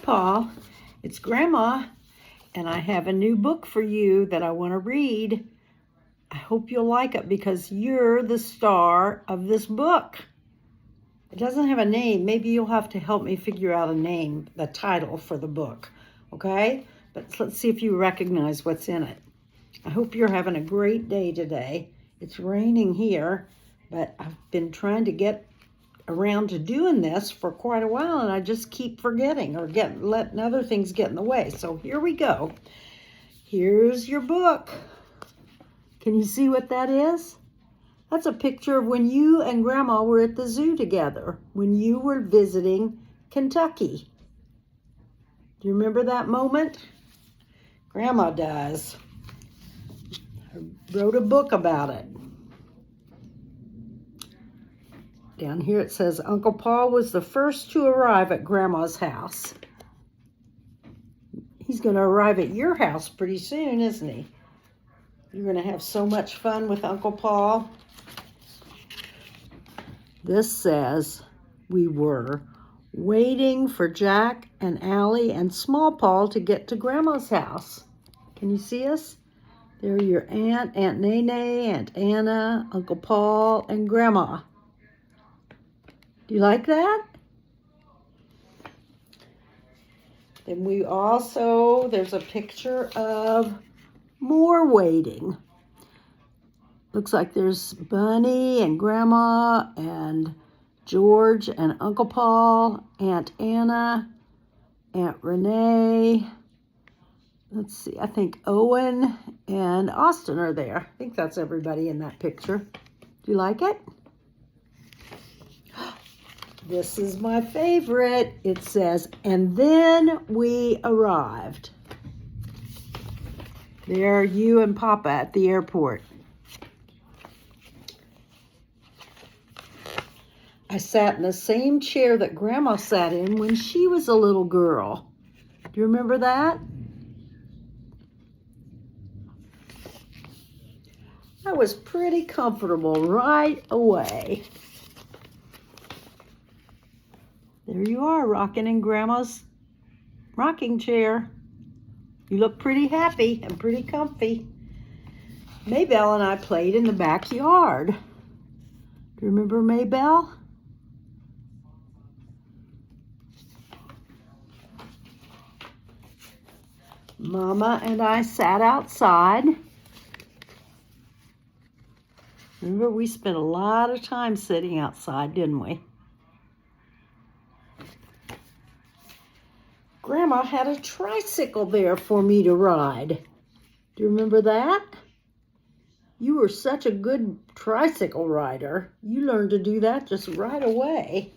Paul. It's Grandma, and I have a new book for you that I want to read. I hope you'll like it because you're the star of this book. It doesn't have a name. Maybe you'll have to help me figure out a name, the title for the book, okay? But let's see if you recognize what's in it. I hope you're having a great day today. It's raining here, but I've been trying to get around to doing this for quite a while, and I just keep forgetting or letting other things get in the way. So here we go. Here's your book. Can you see what that is? That's a picture of when you and Grandma were at the zoo together, when you were visiting Kentucky. Do you remember that moment? Grandma does. I wrote a book about it. Down here it says, Uncle Paul was the first to arrive at Grandma's house. He's going to arrive at your house pretty soon, isn't he? You're going to have so much fun with Uncle Paul. This says, we were waiting for Jack and Allie and Small Paul to get to Grandma's house. Can you see us? There are your Aunt Nene, Aunt Anna, Uncle Paul, and Grandma. Do you like that? Then there's a picture of more waiting. Looks like there's Bunny and Grandma and George and Uncle Paul, Aunt Anna, Aunt Renee. Let's see, I think Owen and Austin are there. I think that's everybody in that picture. Do you like it? This is my favorite. It says, and then we arrived. There, you and Papa at the airport. I sat in the same chair that Grandma sat in when she was a little girl. Do you remember that? I was pretty comfortable right away. There you are, rocking in Grandma's rocking chair. You look pretty happy and pretty comfy. Maybelle and I played in the backyard. Do you remember Maybelle? Mama and I sat outside. Remember, we spent a lot of time sitting outside, didn't we? Grandma had a tricycle there for me to ride. Do you remember that? You were such a good tricycle rider. You learned to do that just right away.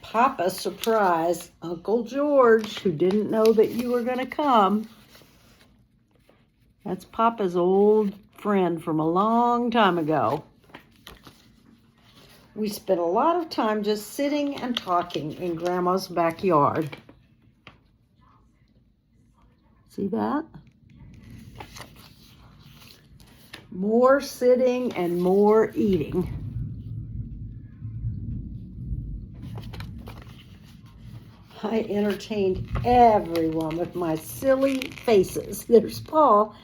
Papa surprised Uncle George, who didn't know that you were going to come. That's Papa's old friend from a long time ago. We spent a lot of time just sitting and talking in Grandma's backyard. See that? More sitting and more eating. I entertained everyone with my silly faces. There's Paul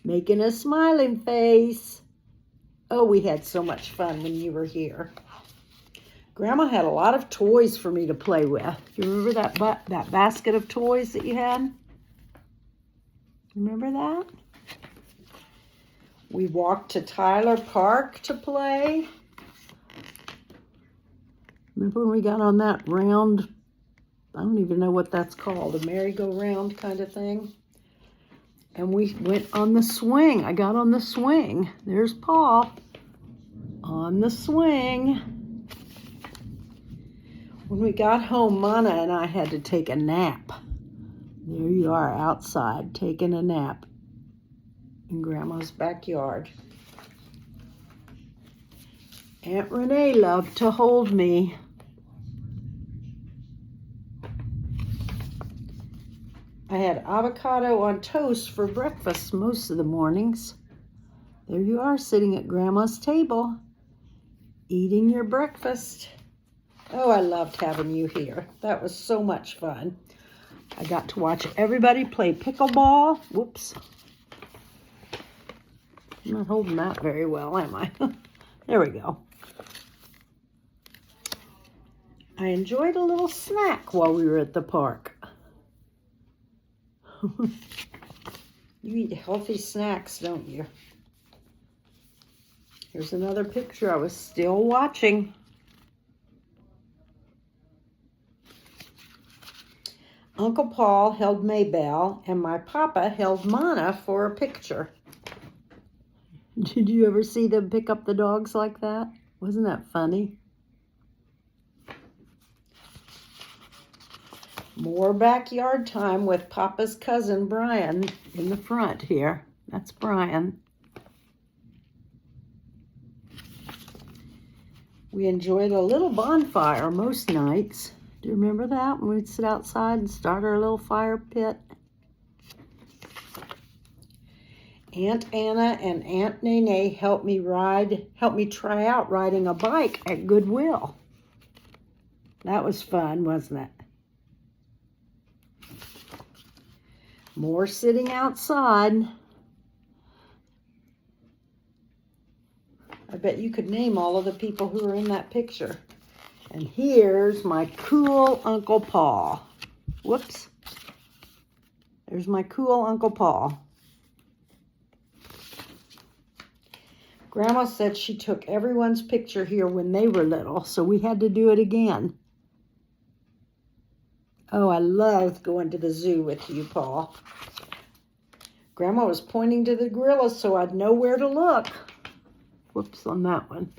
making a smiling face. Oh, we had so much fun when you were here. Grandma had a lot of toys for me to play with. You remember that basket of toys that you had? Remember that? We walked to Tyler Park to play. Remember when we got on that round, I don't even know what that's called, a merry-go-round kind of thing? And we went on the swing. I got on the swing. There's Paul on the swing. When we got home, Mana and I had to take a nap. There you are outside taking a nap in Grandma's backyard. Aunt Renee loved to hold me. I had avocado on toast for breakfast most of the mornings. There you are sitting at Grandma's table, eating your breakfast. Oh, I loved having you here. That was so much fun. I got to watch everybody play pickleball. Whoops. I'm not holding that very well, am I? There we go. I enjoyed a little snack while we were at the park. You eat healthy snacks, don't you? Here's another picture. I was still watching. Uncle Paul held Maybelle, and my papa held Mana for a picture. Did you ever see them pick up the dogs like that? Wasn't that funny? More backyard time with Papa's cousin Brian in the front here. That's Brian. We enjoyed a little bonfire most nights. Do you remember that? When we'd sit outside and start our little fire pit. Aunt Anna and Aunt Nene helped me try out riding a bike at Goodwill. That was fun, wasn't it? More sitting outside. I bet you could name all of the people who are in that picture. And here's my cool Uncle Paul. Whoops. There's my cool Uncle Paul. Grandma said she took everyone's picture here when they were little, so we had to do it again. Oh, I loved going to the zoo with you, Paul. Grandma was pointing to the gorillas so I'd know where to look. Whoops on that one.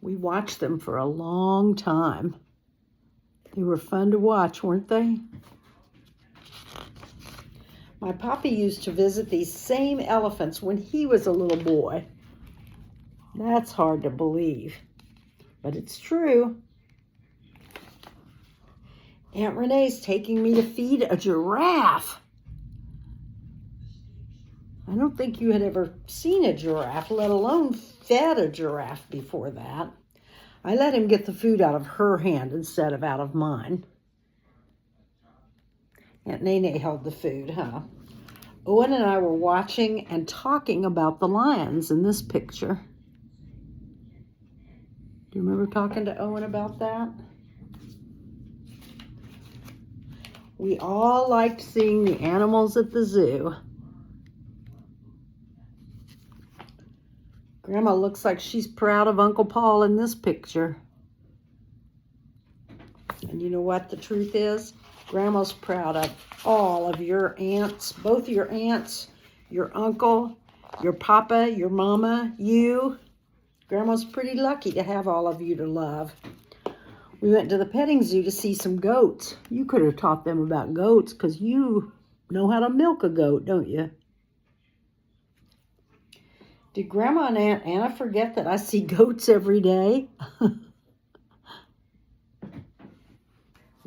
We watched them for a long time. They were fun to watch, weren't they? My papi used to visit these same elephants when he was a little boy. That's hard to believe, but it's true. Aunt Renee's taking me to feed a giraffe. I don't think you had ever seen a giraffe, let alone fed a giraffe before that. I let him get the food out of her hand instead of out of mine. Aunt Nene held the food, huh? Owen and I were watching and talking about the lions in this picture. Do you remember talking to Owen about that? We all liked seeing the animals at the zoo. Grandma looks like she's proud of Uncle Paul in this picture. And you know what the truth is? Grandma's proud of all of your aunts, both your aunts, your uncle, your papa, your mama, you. Grandma's pretty lucky to have all of you to love. We went to the petting zoo to see some goats. You could have taught them about goats because you know how to milk a goat, don't you? Did Grandma and Aunt Anna forget that I see goats every day?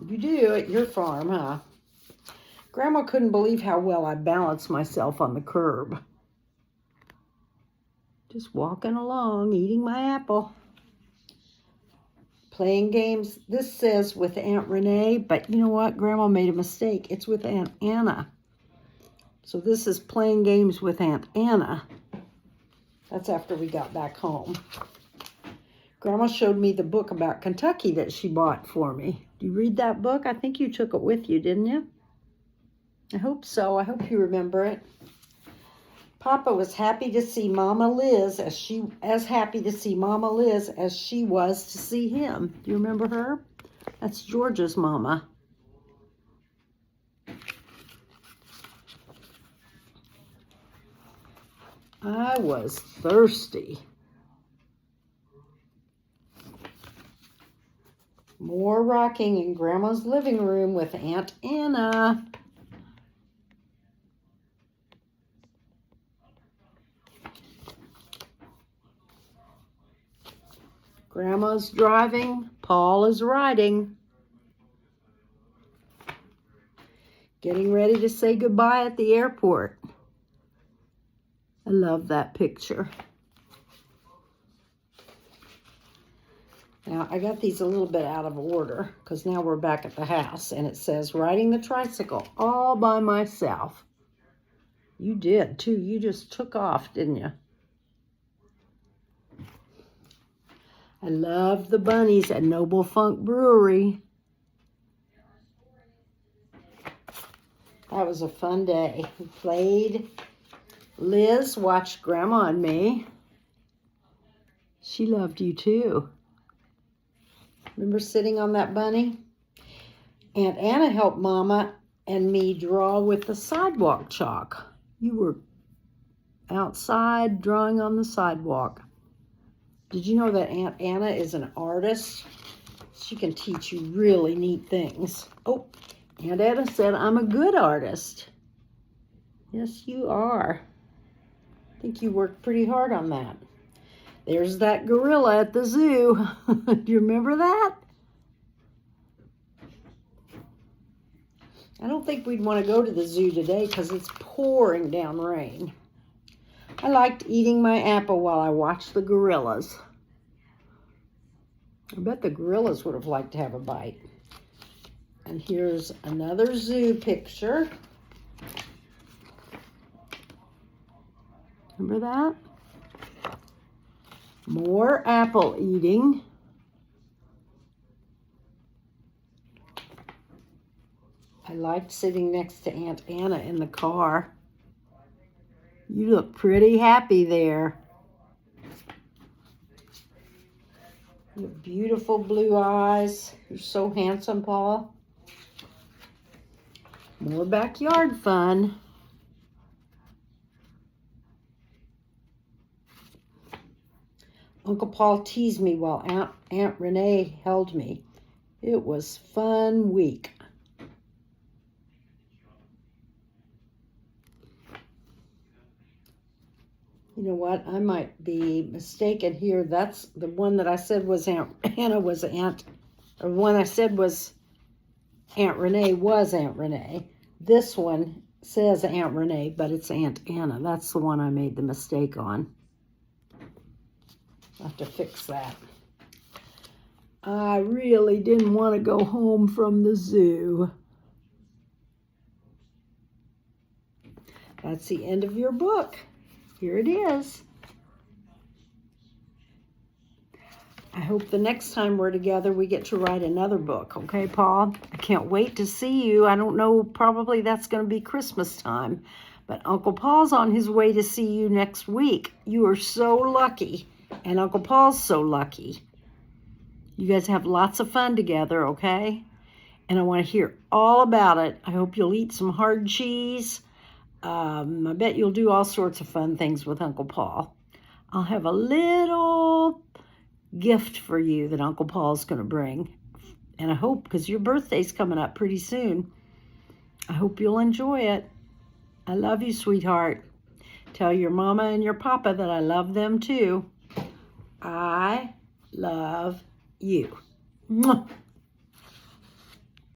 You do at your farm, huh? Grandma couldn't believe how well I balanced myself on the curb. Just walking along, eating my apple. Playing games. This says with Aunt Renee, but you know what? Grandma made a mistake. It's with Aunt Anna. So this is playing games with Aunt Anna. That's after we got back home. Grandma showed me the book about Kentucky that she bought for me. Do you read that book? I think you took it with you, didn't you? I hope so. I hope you remember it. Papa was happy to see Mama Liz as happy to see Mama Liz as she was to see him. Do you remember her? That's George's mama. I was thirsty. More rocking in Grandma's living room with Aunt Anna. Grandma's driving, Paul is riding. Getting ready to say goodbye at the airport. I love that picture. Now, I got these a little bit out of order because now we're back at the house, and it says, riding the tricycle all by myself. You did, too. You just took off, didn't you? I love the bunnies at Noble Funk Brewery. That was a fun day. We played. Liz watched Grandma and me. She loved you, too. Remember sitting on that bunny? Aunt Anna helped Mama and me draw with the sidewalk chalk. You were outside drawing on the sidewalk. Did you know that Aunt Anna is an artist? She can teach you really neat things. Oh, Aunt Anna said I'm a good artist. Yes, you are. I think you worked pretty hard on that. There's that gorilla at the zoo. Do you remember that? I don't think we'd want to go to the zoo today because it's pouring down rain. I liked eating my apple while I watched the gorillas. I bet the gorillas would have liked to have a bite. And here's another zoo picture. Remember that? More apple eating. I liked sitting next to Aunt Anna in the car. You look pretty happy there. You have beautiful blue eyes. You're so handsome, Paul. More backyard fun. Uncle Paul teased me while Aunt Renee held me. It was a fun week. You know what? I might be mistaken here. That's the one that I said was Aunt Anna was Aunt, or one I said was Aunt Renee was Aunt Renee. This one says Aunt Renee, but it's Aunt Anna. That's the one I made the mistake on. I'll have to fix that. I really didn't want to go home from the zoo. That's the end of your book. Here it is. I hope the next time we're together, we get to write another book. Okay, Paul? I can't wait to see you. I don't know, probably that's going to be Christmas time. But Uncle Paul's on his way to see you next week. You are so lucky. And Uncle Paul's so lucky. You guys have lots of fun together, okay? And I want to hear all about it. I hope you'll eat some hard cheese. I bet you'll do all sorts of fun things with Uncle Paul. I'll have a little gift for you that Uncle Paul's going to bring. And I hope, because your birthday's coming up pretty soon, I hope you'll enjoy it. I love you, sweetheart. Tell your mama and your papa that I love them too. I love you. Mwah.